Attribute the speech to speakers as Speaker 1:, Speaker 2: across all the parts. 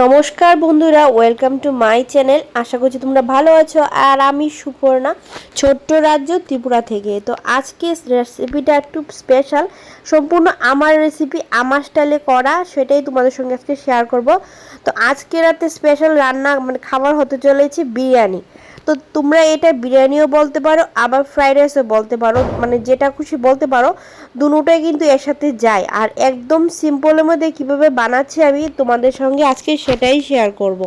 Speaker 1: নমস্কার বন্ধুরা, welcome to my channel. আশা করছি তোমরা ভালো আছো। আর আমি সুপর্ণা, ছোট্ট রাজ্য ত্রিপুরা থেকে। তো আজকে রেসিপিটা একটু স্পেশাল, সম্পূর্ণ আমার রেসিপি, আমার স্টাইলে করা, সেটাই তোমাদের সঙ্গে আজকে শেয়ার করব। তো আজকে রাতে স্পেশাল রান্না খাবার হতে চলেছে বিরিয়ানি। তো তোমরা এটা বিরিয়ানিও বলতে পারো, আবার ফ্রাইড রাইসও বলতে পারো, যেটা খুশি বলতে পারো। দুটোই কিন্তু এর সাথে যায়। আর একদম সিম্পলের মধ্যে কীভাবে বানাচ্ছি আমি তোমাদের সঙ্গে আজকে সেটাই শেয়ার করব।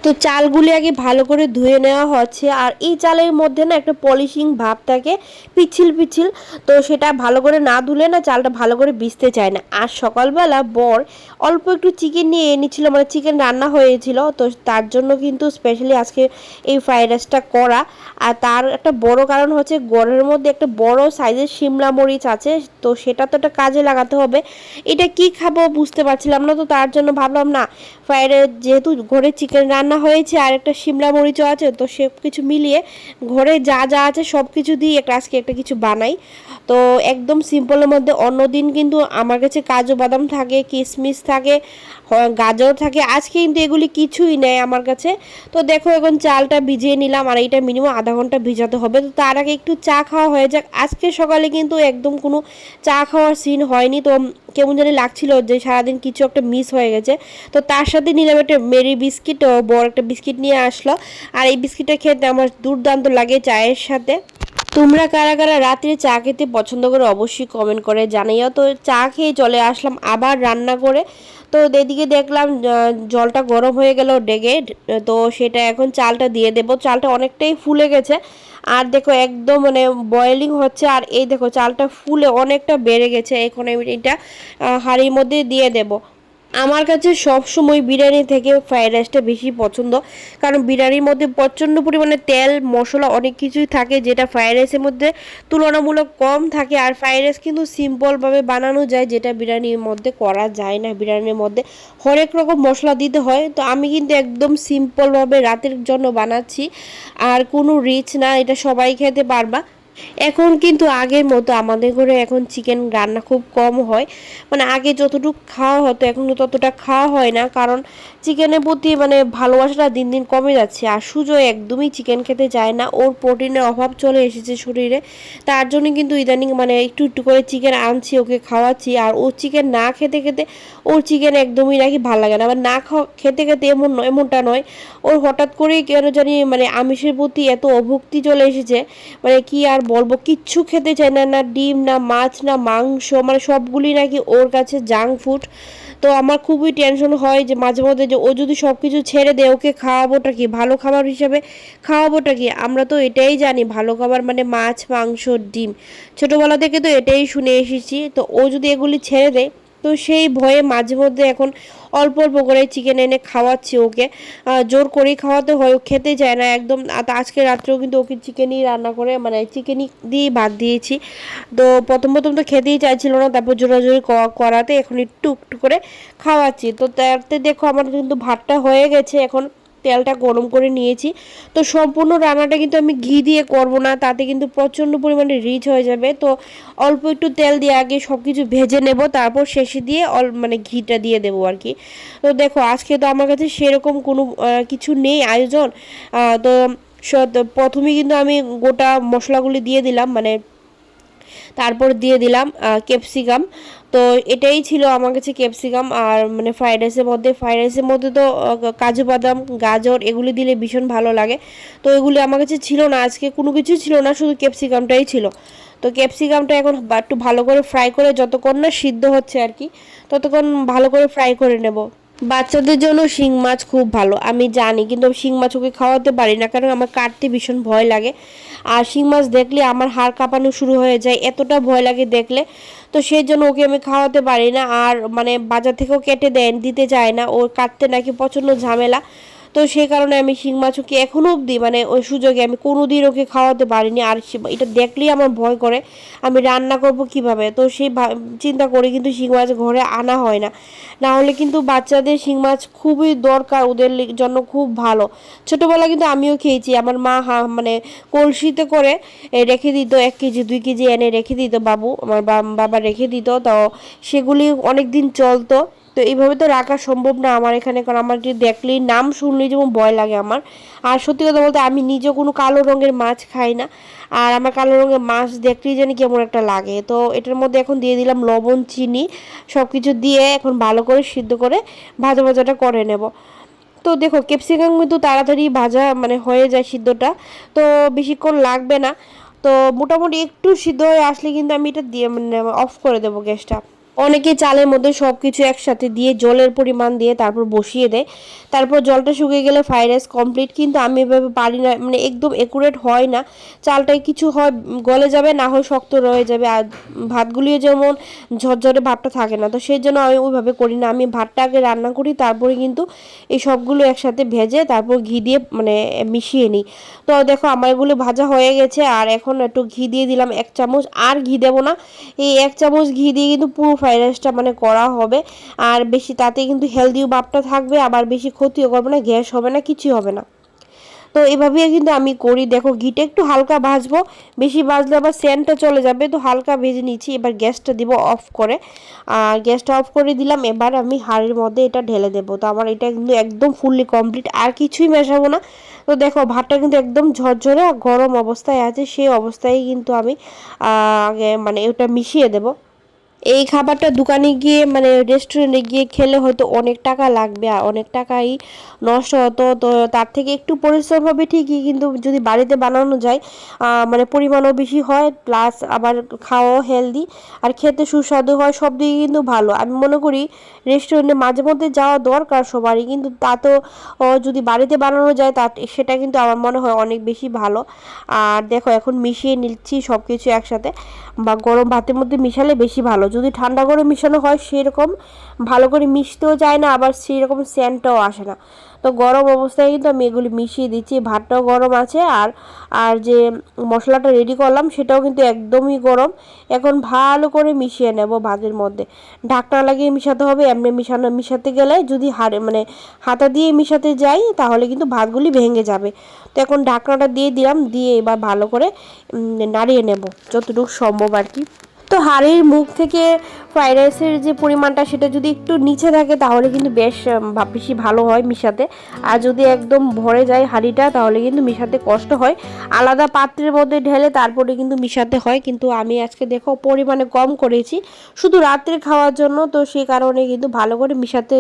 Speaker 1: তো চালগুলি আগে ভালো করে ধুয়ে নেওয়া হচ্ছে। আর এই চালের মধ্যে না একটা পলিশিং ভাব থাকে, পিচ্ছিল পিচ্ছিল। তো সেটা ভালো করে না ধুলে না চালটা ভালো করে ভিজতে চায় না। আর সকালবেলা বর অল্প একটু চিকেন নিয়ে এনেছিল, চিকেন রান্না হয়েছিল। তো তার জন্য কিন্তু স্পেশালি আজকে এই ফ্রাইড রাইসটা করা। আর তার একটা বড় কারণ হচ্ছে ঘরের মধ্যে একটা বড় সাইজের শিমলা মরিচ আছে, তো সেটা তো একটা কাজে লাগাতে হবে। এটা কি খাবো বুঝতে পারছিলাম না, তো তার জন্য ভাবলাম না, ফ্রাইড রাইস যেহেতু ঘরে চিকেন রান্না হয়েছে আর একটা শিমলা মরিচও আছে, তো সব কিছু মিলিয়ে ঘরে যা যা আছে সব কিছু দিয়ে আজকে একটা কিছু বানাই। তো একদম সিম্পলের মধ্যে। অন্যদিন কিন্তু আমার কাছে কাজু বাদাম থাকে, কিশমিশ থাকে, গাজর থাকে। আজকে কিন্তু এগুলি কিছুই নেই আমার কাছে। তো দেখো এখন চালটা ভিজিয়ে নিলাম, আর এইটা মিনিমাম আধা ঘন্টা ভিজাতে হবে। তো তার আগে একটু চা খাওয়া হয়ে যাক। আজকে সকালে কিন্তু একদম কোনো চা খাওয়ার সিন হয়নি। তো কেমন জানি লাগছিল যে সারাদিন কিছু একটা মিস হয়ে গেছে। তো তার সাথে নিলাম একটা মেরি বিস্কিট, বড় একটা বিস্কিট নিয়ে আসলো। আর এই বিস্কিটটা খেতে আমার দুর্দান্ত লাগে চায়ের সাথে। তোমরা কারা কারা রাত্রে চা খেতে পছন্দ করে অবশ্যই কমেন্ট করে জানাইও। তো চা খেয়ে চলে আসলাম আবার রান্না করে। তো এদিকে দেখলাম জলটা গরম হয়ে গেল ডেগে। তো সেটা এখন চালটা দিয়ে দেবো। চালটা অনেকটাই ফুলে গেছে। আর দেখো একদম বয়েলিং হচ্ছে। আর এই দেখো চালটা ফুলে অনেকটা বেড়ে গেছে। এখন আমি এটা হাঁড়ির মধ্যে দিয়ে দেবো। আমার কাছে সব সময় বিরিয়ানি থেকে ফ্রাইড রাইসটা বেশি পছন্দ, কারণ বিরিয়ানির মধ্যে প্রচণ্ড পরিমাণে তেল মশলা অনেক কিছুই থাকে, যেটা ফ্রাইড রাইসের মধ্যে তুলনামূলক কম থাকে। আর ফ্রাইড রাইস কিন্তু সিম্পলভাবে বানানো যায়, যেটা বিরিয়ানির মধ্যে করা যায় না। বিরিয়ানির মধ্যে হরেক রকম মশলা দিতে হয়। তো আমি কিন্তু একদম সিম্পলভাবে রাতের জন্য বানাচ্ছি, আর কোনো রিচ না, এটা সবাই খেতে পারবা। এখন কিন্তু আগের মতো আমাদের ঘরে এখন চিকেন রান্না খুব কম হয়। আগে যতটুকু খাওয়া হতো এখন ততটা খাওয়া হয় না, কারণ চিকেনের প্রতি ভালোবাসাটা দিন দিন কমে যাচ্ছে। আর সুজয় একদমই চিকেন খেতে চায় না, ওর প্রোটিনের অভাব চলে এসেছে শরীরে। তার জন্য কিন্তু ইদানিং একটু একটু করে চিকেন আনছি, ওকে খাওয়াচ্ছি। আর ও চিকেন না খেতে খেতে ওর চিকেন একদমই নাকি ভালো লাগে না। আবার না খেতে খেতে এমনটা নয়, ওর হঠাৎ করেই কেন জানি আমিষের প্রতি এত অভক্তি চলে এসেছে। কি আর বলবো, কিচ্ছু খেতে চায় না, না ডিম, না মাছ, না মাংস, সবগুলি নাকি ওর কাছে জাঙ্ক ফুড। তো আমার খুবই টেনশন হয় যে মাঝে মধ্যে, যে ও যদি সব কিছু ছেড়ে দেয়, ওকে খাওয়াবোটা কি, ভালো খাবার হিসাবে খাওয়াবোটা কি? আমরা তো এটাই জানি ভালো খাবার মাছ মাংস ডিম, ছোটোবেলা থেকে তো এটাই শুনে এসেছি। তো ও যদি এগুলি ছেড়ে দেয়, তো সেই ভয়ে মাঝে মধ্যে এখন অল্প অল্প করে চিকেন এনে খাওয়াচ্ছি ওকে। জোর করেই খাওয়াতে হয়, ও খেতে চায় না একদম। আজকে রাত্রেও কিন্তু ওকে চিকেনই রান্না করে চিকেনই দিয়ে ভাত দিয়েছি। তো প্রথম প্রথম তো খেতেই চাইছিল না, তারপর জোরাজোরি করাতে এখন একটু একটু করে খাওয়াচ্ছি। তো তাতে দেখো আমার কিন্তু ভাতটা হয়ে গেছে। এখন তেলটা গরম করে নিয়েছি। তো সম্পূর্ণ রান্নাটা কিন্তু আমি ঘি দিয়ে করব না, তাতে কিন্তু প্রচণ্ড পরিমাণে রিচ হয়ে যাবে। তো অল্প একটু তেল দিয়ে আগে সব কিছু ভেজে নেব, তারপর শেষে দিয়ে ঘিটা দিয়ে দেবো আর কি। তো দেখো আজকে তো আমার কাছে সেরকম কোনো কিছু নেই আয়োজন। তো প্রথমেই কিন্তু আমি গোটা মশলাগুলি দিয়ে দিলাম, তারপর দিয়ে দিলাম ক্যাপসিকাম। তো এটাই ছিল আমার কাছে ক্যাপসিকাম। আর ফ্রাইড রাইসের মধ্যে তো কাজু বাদাম গাজর এগুলি দিলে ভীষণ ভালো লাগে। তো এগুলি আমার কাছে ছিল না, আজকে কোনো কিছু ছিল না, শুধু ক্যাপসিকামটাই ছিল। তো ক্যাপসিকামটা এখন একটু ভালো করে ফ্রাই করে, যতক্ষণ না সিদ্ধ হচ্ছে আর কি, ততক্ষণ ভালো করে ফ্রাই করে নেব। বাচ্চাদের জন্য শিং মাছ খুব ভালো আমি জানি, কিন্তু শিং মাছ ওকে খাওয়াতে পারি না, কারণ আমার কাটতে ভীষণ ভয় লাগে। আর শিং মাছ দেখলে আমার হাড় কাঁপানো শুরু হয়ে যায়, এতটা ভয় লাগে দেখলে। তো সেই জন্য ওকে আমি খাওয়াতে পারি না। আর বাজার থেকেও কেটে দিতে চায় না, ওর কাটতে নাকি প্রচণ্ড ঝামেলা। তো সেই কারণে আমি শিং মাছ ওকে এখনও অবধি ওই সুযোগে আমি কোনোদিন ওকে খাওয়াতে পারিনি। আর এটা দেখলেই আমার ভয় করে, আমি রান্না করব কিভাবে। তো সেই চিন্তা করে কিন্তু শিং মাছ ঘরে আনা হয় না। না হলে কিন্তু বাচ্চাদের শিং মাছ খুবই দরকার, ওদের জন্য খুব ভালো। ছোটোবেলা কিন্তু আমিও খেয়েছি, আমার মা কলসিতে করে রেখে দিত, 1 কেজি 2 কেজি এনে রেখে দিত, আমার বাবা রেখে দিত। তো সেগুলি অনেক দিন চলতো। তো এইভাবে তো রাখা সম্ভব না আমার এখানে, কারণ আমার যে দেখলেই নাম শুনলেই যেমন ভয় লাগে আমার। আর সত্যি কথা বলতে আমি নিজেও কোনো কালো রঙের মাছ খাই না, আর আমার কালো রঙের মাছ দেখলেই জানি কেমন একটা লাগে। তো এটার মধ্যে এখন দিয়ে দিলাম লবণ, চিনি, সব কিছু দিয়ে এখন ভালো করে সিদ্ধ করে ভাজাটা করে নেব। তো দেখো ক্যাপসিকাম কিন্তু তাড়াতাড়ি ভাজা মানে হয়ে যায় সিদ্ধটা, তো বেশিক্ষণ লাগবে না। তো মোটামুটি একটু সিদ্ধ হয়ে আসলে কিন্তু আমি এটা দিয়ে মানে অফ করে দেবো গ্যাসটা। অনেকে চালের মধ্যে সব কিছু একসাথে দিয়ে জলের পরিমাণ দিয়ে তারপর বসিয়ে দেয়, তারপর জলটা শুকিয়ে গেলে ফ্রাইড রাইস কমপ্লিট। কিন্তু আমি এভাবে পারি না, মানে একদম একুরেট হয় না। চালটায় কিছু হয় গলে যাবে, না হয় শক্ত রয়ে যাবে, আর ভাতগুলিও যেমন ঝরঝরে ভাতটা থাকে না। তো সেই জন্য আমি ওইভাবে করি না, আমি ভাতটা আগে রান্না করি, তারপরে কিন্তু এই সবগুলো একসাথে ভেজে তারপর ঘি দিয়ে মানে মিশিয়ে নিই। তো দেখো আমার এগুলো ভাজা হয়ে গেছে, আর এখন একটু ঘি দিয়ে দিলাম 1 চামচ, আর ঘি দেবো না। এই 1 চামচ ঘি দিয়ে কিন্তু পুরো ফ্রাইড রাইসটা মানে করা হবে। আর বেশি তাতে কিন্তু হেলদিও ভাবটা থাকবে, আবার বেশি ক্ষতিও করবে না, গ্যাস হবে না, কিছুই হবে না। তো এভাবেই কিন্তু আমি করি। দেখো ঘিটা একটু হালকা ভাজবো, বেশি ভাজলে আবার সেন্টটা চলে যাবে, তো হালকা ভেজে নিচ্ছি। এবার গ্যাসটা দিব অফ করে, আর গ্যাসটা অফ করে দিলাম। এবার আমি হাঁড়ির মধ্যে এটা ঢেলে দেবো। তো আমার এটা কিন্তু একদম ফুললি কমপ্লিট, আর কিছুই মেশাবো না। তো দেখো ভাতটা কিন্তু একদম ঝরঝরে গরম অবস্থায় আছে, সেই অবস্থায় কিন্তু আমি আগে মানে ওটা মিশিয়ে দেবো। এই খাবারটা দোকানে গিয়ে মানে রেস্টুরেন্টে গিয়ে খেলে হয়তো অনেক টাকা লাগবে, আর অনেক টাকাই নষ্ট হতো। তো তার থেকে একটু পরিশ্রম হবে ঠিকই, কিন্তু যদি বাড়িতে বানানো যায় মানে পরিমাণও বেশি হয়, প্লাস আবার খাওয়াও হেলদি, আর খেতে সুস্বাদু হয়, সব দিকে কিন্তু ভালো। আমি মনে করি রেস্টুরেন্টে মাঝে মধ্যে যাওয়া দরকার সবারই, কিন্তু তা তো যদি বাড়িতে বানানো যায় তা সেটা কিন্তু আমার মনে হয় অনেক বেশি ভালো। আর দেখো এখন মিশিয়ে নিচ্ছি সব কিছু একসাথে, বা গরম ভাতের মধ্যে মিশালে বেশি ভালো। যদি ঠান্ডা করে মিশানো হয় সেরকম ভালো করে মিশতেও যায় না, আবার সেরকম সেন্টটাও আসে না। তো গরম অবস্থায় কিন্তু আমি এগুলি মিশিয়ে দিচ্ছি, ভাতটাও গরম আছে, আর আর যে মশলাটা রেডি করলাম সেটাও কিন্তু একদমই গরম। এখন ভালো করে মিশিয়ে নেব ভাতের মধ্যে, ঢাকনা লাগিয়ে মিশাতে হবে। এমনি মিশাতে গেলে যদি মানে হাতা দিয়ে মিশাতে যাই তাহলে কিন্তু ভাতগুলি ভেঙে যাবে। তো এখন ঢাকনাটা দিয়ে দিলাম, দিয়ে এবার ভালো করে নাড়িয়ে নেব যতটুকু সম্ভব আর কি। তো হাঁড়ির মুখ থেকে ফ্রাইড রাইসের যে পরিমাণটা সেটা যদি একটু নিচে থাকে তাহলে কিন্তু বেশ বেশি ভালো হয় মিশাতে। আর যদি একদম ভরে যায় হাঁড়িটা তাহলে কিন্তু মিশাতে কষ্ট হয়। আলাদা পাত্রের মধ্যে ঢেলে তারপরে কিন্তু মিশাতে হয়, কিন্তু আমি আজকে দেখো পরিমাণে কম করেছি শুধু রাত্রে খাওয়ার জন্য। তো সেই কারণে কিন্তু ভালো করে মিশাতে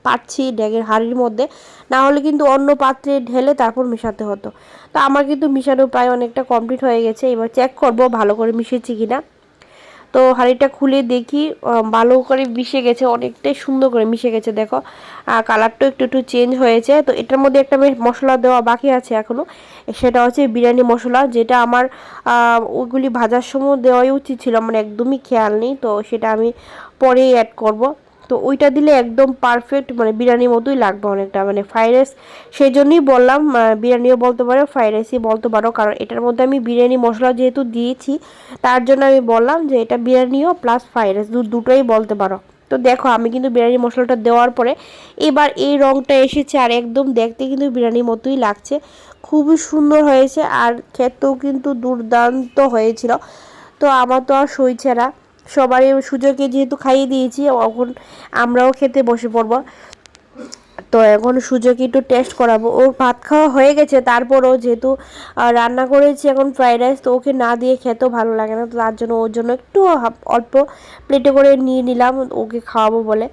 Speaker 1: পারছি ড্যাগের হাঁড়ির মধ্যে, না হলে কিন্তু অন্য পাত্রে ঢেলে তারপর মিশাতে হতো। তো আমার কিন্তু মিশানো প্রায় অনেকটা কমপ্লিট হয়ে গেছে, এবার চেক করব ভালো করে মিশেছি কিনা। তো হাঁড়িটা খুলে দেখি ভালো করে মিশে গেছে, অনেকটাই সুন্দর করে মিশে গেছে। দেখো কালারটাও একটু একটু চেঞ্জ হয়েছে। তো এটার মধ্যে একটা মশলা দেওয়া বাকি আছে এখনও, সেটা হচ্ছে বিরিয়ানি মশলা, যেটা আমার ওইগুলি ভাজার সময় দেওয়াই উচিত ছিল, মানে একদমই খেয়াল নেই। তো সেটা আমি পরেই অ্যাড করব। তো ওইটা দিলে একদম পারফেক্ট মানে বিরিয়ানির মতোই লাগবে অনেকটা, মানে ফ্রাইড রাইস। সেই জন্যই বললাম বিরিয়ানিও বলতে পারো, ফ্রাইড রাইসই বলতে পারো, কারণ এটার মধ্যে আমি বিরিয়ানি মশলা যেহেতু দিয়েছি তার জন্য আমি বললাম যে এটা বিরিয়ানিও প্লাস ফ্রাইড রাইস দুটোই বলতে পারো। তো দেখো আমি কিন্তু বিরিয়ানি মশলাটা দেওয়ার পরে এবার এই রঙটা এসেছে, আর একদম দেখতে কিন্তু বিরিয়ানির মতোই লাগছে, খুবই সুন্দর হয়েছে, আর খেতেও কিন্তু দুর্দান্ত হয়েছিল। তো আমার তো আর সইছে না, সবারই সুযোগে যেহেতু খাইয়ে দিয়েছি এখন আমরাও খেতে বসে পড়বো। তো এখন সুযোগে একটু টেস্ট করাবো। ওর ভাত খাওয়া হয়ে গেছে, তারপরও যেহেতু রান্না করেছি এখন ফ্রাইড রাইস, তো ওকে না দিয়ে খেতেও ভালো লাগে না। তো তার জন্য ওর জন্য একটু অল্প প্লেটে করে নিয়ে নিলাম ওকে খাওয়াবো বলে।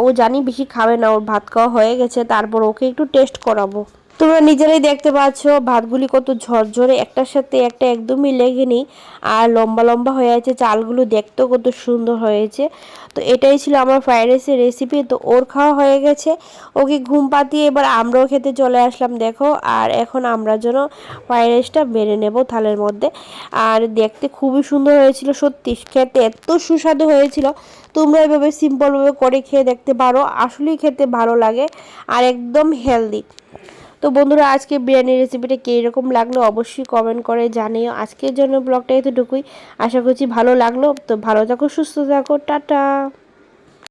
Speaker 1: ও জানি বেশি খাবে না, ওর ভাত খাওয়া হয়ে গেছে, তারপর ওকে একটু টেস্ট করাবো। তোমরা নিজেরাই দেখতে পাচ্ছ ভাতগুলি কত ঝরঝরে, একটার সাথে একটা একদমই লেগে নেই, আর লম্বা লম্বা হয়ে আছে, চালগুলো দেখতেও কত সুন্দর হয়েছে। তো এটাই ছিল আমার ফ্রাইড রাইসের রেসিপি। তো ওর খাওয়া হয়ে গেছে, ওকে ঘুম পাতিয়ে এবার আমরাও খেতে চলে আসলাম দেখো। আর এখন আমরা যেন ফ্রাইড রাইসটা বেড়ে নেব থালের মধ্যে। আর দেখতে খুবই সুন্দর হয়েছিল, সত্যি খেতে এত সুস্বাদু হয়েছিল। তোমরা এভাবে সিম্পলভাবে করে খেয়ে দেখতে পারো, আসলেই খেতে ভালো লাগে আর একদম হেলদি। তো বন্ধুরা আজকে বিরিয়ানির রেসিপিটা কীরকম লাগলো অবশ্যই কমেন্ট করে জানিও। আজকের জন্য ব্লগটা এতটুকুই, আশা করছি ভালো লাগলো। তো ভালো থাকো, সুস্থ থাকো, টাটা।